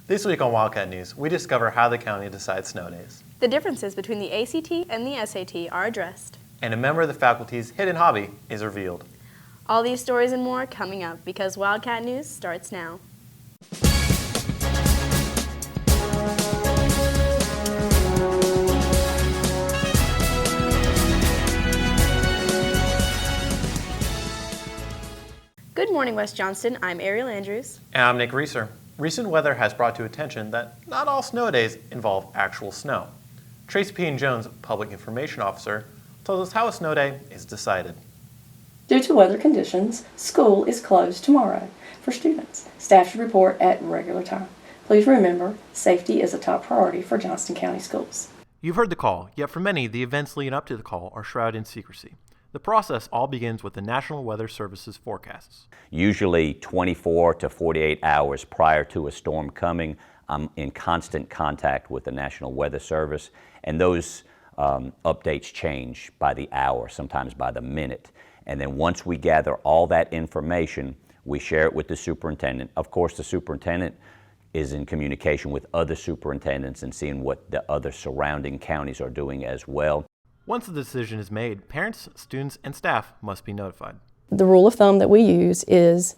This week on Wildcat News, we discover how the county decides snow days. The differences between the ACT and the SAT are addressed. And a member of the faculty's hidden hobby is revealed. All these stories and more coming up because Wildcat News starts now. Good morning, West Johnston. I'm ARIEL Andrews. And I'm Nik Reasor. Recent weather has brought to attention that not all snow days involve actual snow. Tracy P. Jones, Public Information Officer, tells us how a snow day is decided. Due to weather conditions, school is closed tomorrow for students. Staff should report at regular time. Please remember, safety is a top priority for Johnston County Schools. You've heard the call, yet for many, the events leading up to the call are shrouded in secrecy. The process all begins with the National Weather Service's forecasts. Usually 24 to 48 hours prior to a storm coming, I'm in constant contact with the National Weather Service, and those updates change by the hour, sometimes by the minute. And then once we gather all that information, we share it with the superintendent. Of course, the superintendent is in communication with other superintendents and seeing what the other surrounding counties are doing as well. Once the decision is made, parents, students, and staff must be notified. The rule of thumb that we use is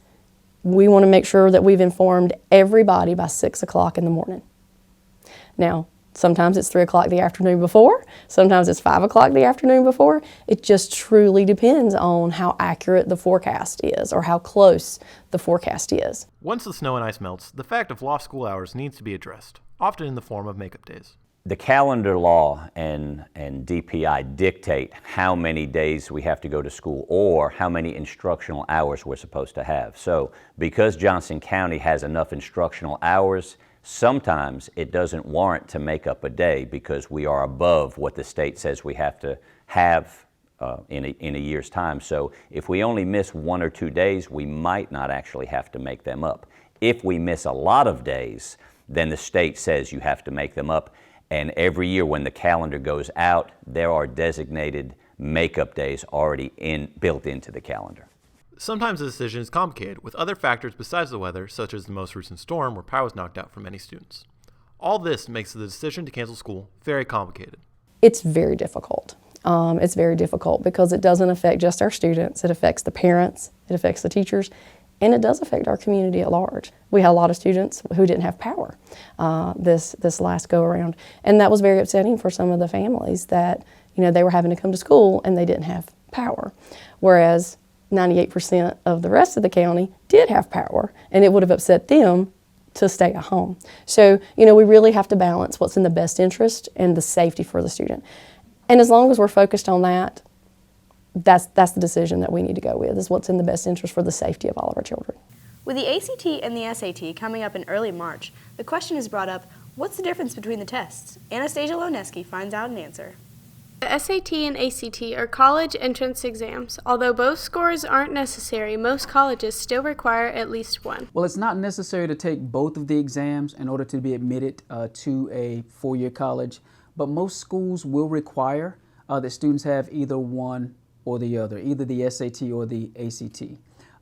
we want to make sure that we've informed everybody by 6 o'clock in the morning. Now, sometimes it's 3 o'clock the afternoon before, sometimes it's 5 o'clock the afternoon before. It just truly depends on how accurate the forecast is or how close the forecast is. Once the snow and ice melts, the fact of lost school hours needs to be addressed, often in the form of makeup days. The calendar law and DPI dictate how many days we have to go to school or how many instructional hours we're supposed to have. So because Johnston County has enough instructional hours, sometimes it doesn't warrant to make up a day because we are above what the state says we have to have in a year's time. So if we only miss 1 or 2 days, we might not actually have to make them up. If we miss a lot of days, then the state says you have to make them up. And every year when the calendar goes out, there are designated makeup days already built into the calendar. Sometimes the decision is complicated with other factors besides the weather, such as the most recent storm where power was knocked out for many students. All this makes the decision to cancel school very complicated. It's very difficult. It's very difficult because it doesn't affect just our students. It affects the parents, it affects the teachers, and it does affect our community at large. We had a lot of students who didn't have power this last go around, and that was very upsetting for some of the families that they were having to come to school and they didn't have power, whereas 98% of the rest of the county did have power, and it would have upset them to stay at home. So we really have to balance what's in the best interest and the safety for the student, and as long as we're focused on that, that's the decision that we need to go with, is what's in the best interest for the safety of all of our children. With the ACT and the SAT coming up in early March, the question is brought up, what's the difference between the tests? Anastasia Lonesky finds out an answer. The SAT and ACT are college entrance exams. Although both scores aren't necessary, most colleges still require at least one. Well, it's not necessary to take both of the exams in order to be admitted to a four-year college, but most schools will require that students have either one or the other, either the SAT or the ACT.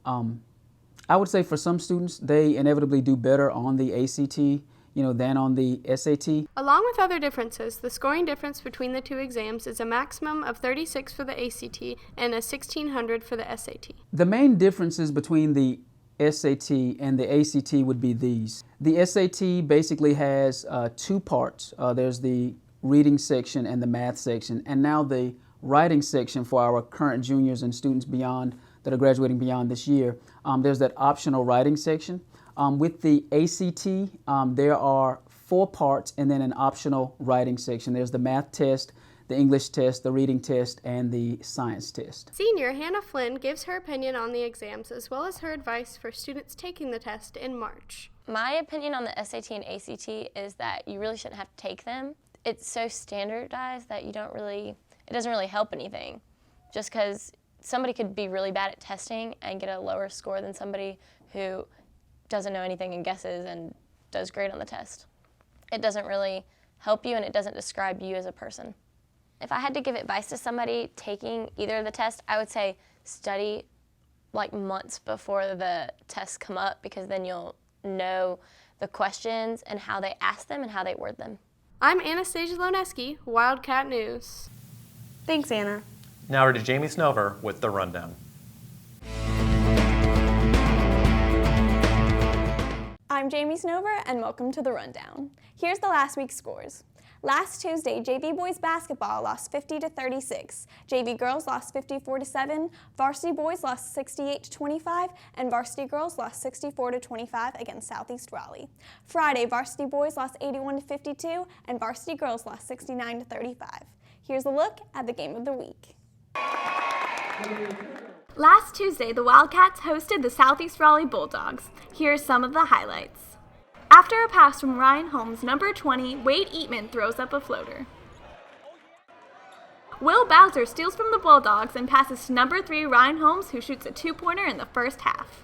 I would say for some students, they inevitably do better on the ACT, than on the SAT. Along with other differences, the scoring difference between the two exams is a maximum of 36 for the ACT and a 1600 for the SAT. The main differences between the SAT and the ACT would be these. The SAT basically has 2 parts. There's the reading section and the math section, and now the writing section for our current juniors and students beyond that are graduating beyond this year. There's that optional writing section. With the ACT, there are 4 parts and then an optional writing section. There's the math test, the English test, the reading test, and the science test. Senior Hannah Flynn gives her opinion on the exams as well as her advice for students taking the test in March. My opinion on the SAT and ACT is that you really shouldn't have to take them. It's so standardized that it doesn't really help anything. Just because somebody could be really bad at testing and get a lower score than somebody who doesn't know anything and guesses and does great on the test. It doesn't really help you and it doesn't describe you as a person. If I had to give advice to somebody taking either of the tests, I would say study like months before the tests come up, because then you'll know the questions and how they ask them and how they word them. I'm Anastasia Lonesky, Wildcat News. Thanks, Anna. Now we're to Jamie Snover with the rundown. I'm Jamie Snover, and welcome to the Rundown. Here's the last week's scores. Last Tuesday, JV boys basketball lost 50-36, JV girls lost 54-7, varsity boys lost 68-25, and varsity girls lost 64-25 against Southeast Raleigh. Friday, varsity boys lost 81-52, and varsity girls lost 69-35. Here's a look at the game of the week. Last Tuesday, the Wildcats hosted the Southeast Raleigh Bulldogs. Here are some of the highlights. After a pass from Ryan Holmes, number 20, Wade Eatman throws up a floater. Will Bowser steals from the Bulldogs and passes to number 3, Ryan Holmes, who shoots a two-pointer in the first half.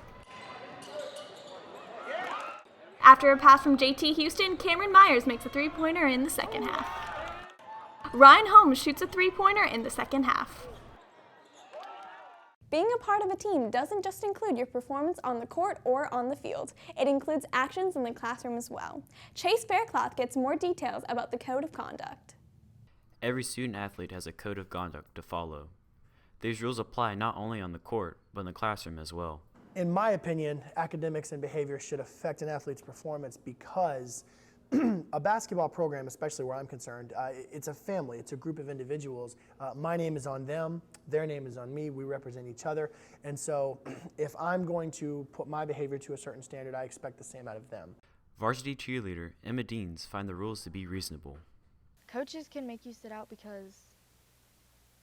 After a pass from JT Houston, Cameron Myers makes a three-pointer in the second half. Ryan Holmes shoots a three-pointer in the second half. Being a part of a team doesn't just include your performance on the court or on the field. It includes actions in the classroom as well. Chase Faircloth gets more details about the code of conduct. Every student-athlete has a code of conduct to follow. These rules apply not only on the court, but in the classroom as well. In my opinion, academics and behavior should affect an athlete's performance because a basketball program, especially where I'm concerned, it's a family, it's a group of individuals. My name is on them, their name is on me, we represent each other, and so if I'm going to put my behavior to a certain standard, I expect the same out of them. Varsity cheerleader Emma Deans find the rules to be reasonable. Coaches can make you sit out because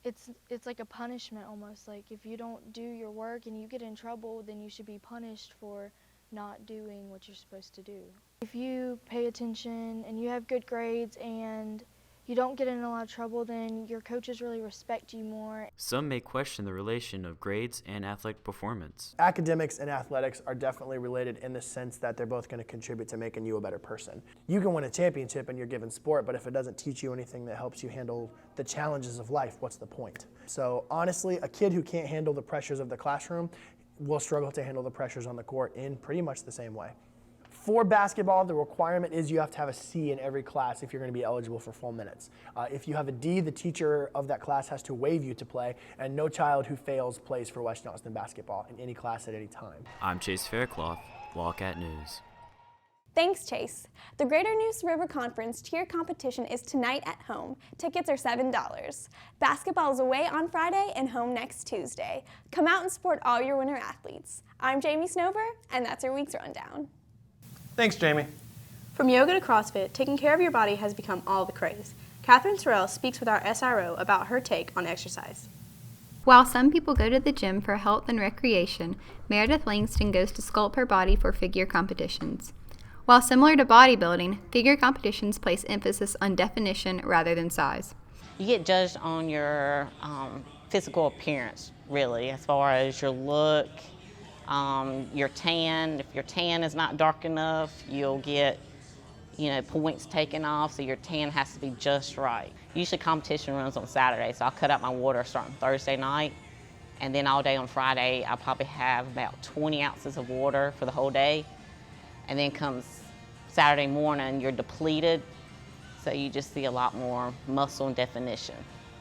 it's like a punishment almost. Like if you don't do your work and you get in trouble, then you should be punished for not doing what you're supposed to do. If you pay attention and you have good grades and you don't get in a lot of trouble, then your coaches really respect you more. Some may question the relation of grades and athletic performance. Academics and athletics are definitely related in the sense that they're both going to contribute to making you a better person. You can win a championship in your given sport, but if it doesn't teach you anything that helps you handle the challenges of life, what's the point? So honestly, a kid who can't handle the pressures of the classroom will struggle to handle the pressures on the court in pretty much the same way. For basketball, the requirement is you have to have a C in every class if you're going to be eligible for full minutes. If you have a D, the teacher of that class has to waive you to play, and no child who fails plays for West Johnston basketball in any class at any time. I'm Chase Faircloth, Wildcat News. Thanks, Chase. The Greater Neuse River Conference cheer competition is tonight at home. Tickets are $7. Basketball is away on Friday and home next Tuesday. Come out and support all your winter athletes. I'm Jamie Snover, and that's our week's rundown. Thanks, Jamie. From yoga to CrossFit, taking care of your body has become all the craze. Katherine Serrell speaks with our SRO about her take on exercise. While some people go to the gym for health and recreation, Meredith Langston goes to sculpt her body for figure competitions. While similar to bodybuilding, figure competitions place emphasis on definition rather than size. You get judged on your physical appearance, really, as far as your look, your tan. If your tan is not dark enough, you'll get, points taken off, so your tan has to be just right. Usually competition runs on Saturday, so I'll cut out my water starting Thursday night, and then all day on Friday, I'll probably have about 20 ounces of water for the whole day. And then comes Saturday morning, you're depleted, so you just see a lot more muscle and definition.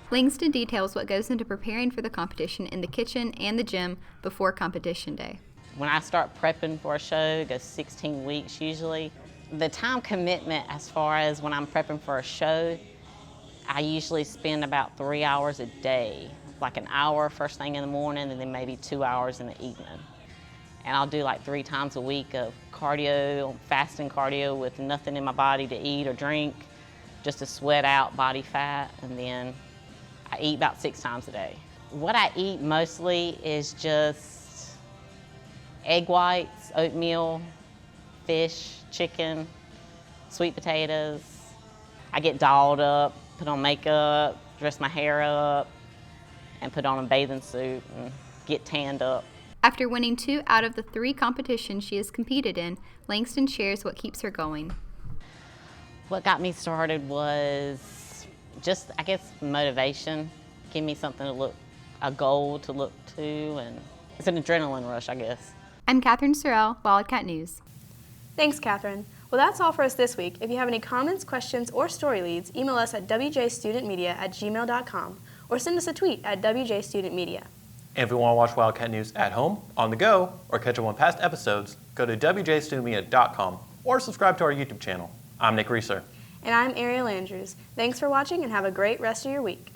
Langston details what goes into preparing for the competition in the kitchen and the gym before competition day. When I start prepping for a show, it goes 16 weeks usually. The time commitment as far as when I'm prepping for a show, I usually spend about 3 hours a day, like an hour first thing in the morning and then maybe 2 hours in the evening. And I'll do like 3 times a week of cardio, fasting cardio with nothing in my body to eat or drink, just to sweat out body fat, and then I eat about 6 times a day. What I eat mostly is just egg whites, oatmeal, fish, chicken, sweet potatoes. I get dolled up, put on makeup, dress my hair up, and put on a bathing suit and get tanned up. After winning 2 out of the 3 competitions she has competed in, Langston shares what keeps her going. What got me started was just, I guess, motivation. Give me something to look, a goal to look to, and it's an adrenaline rush, I guess. I'm Katherine Serrell, Wildcat News. Thanks, Katherine. Well, that's all for us this week. If you have any comments, questions, or story leads, email us at wjstudentmedia@gmail.com or send us a tweet at wjstudentmedia. And if you want to watch Wildcat News at home, on the go, or catch up on past episodes, go to wjstudentmedia.com or subscribe to our YouTube channel. I'm Nik Reasor. And I'm ARIEL Andrews. Thanks for watching and have a great rest of your week.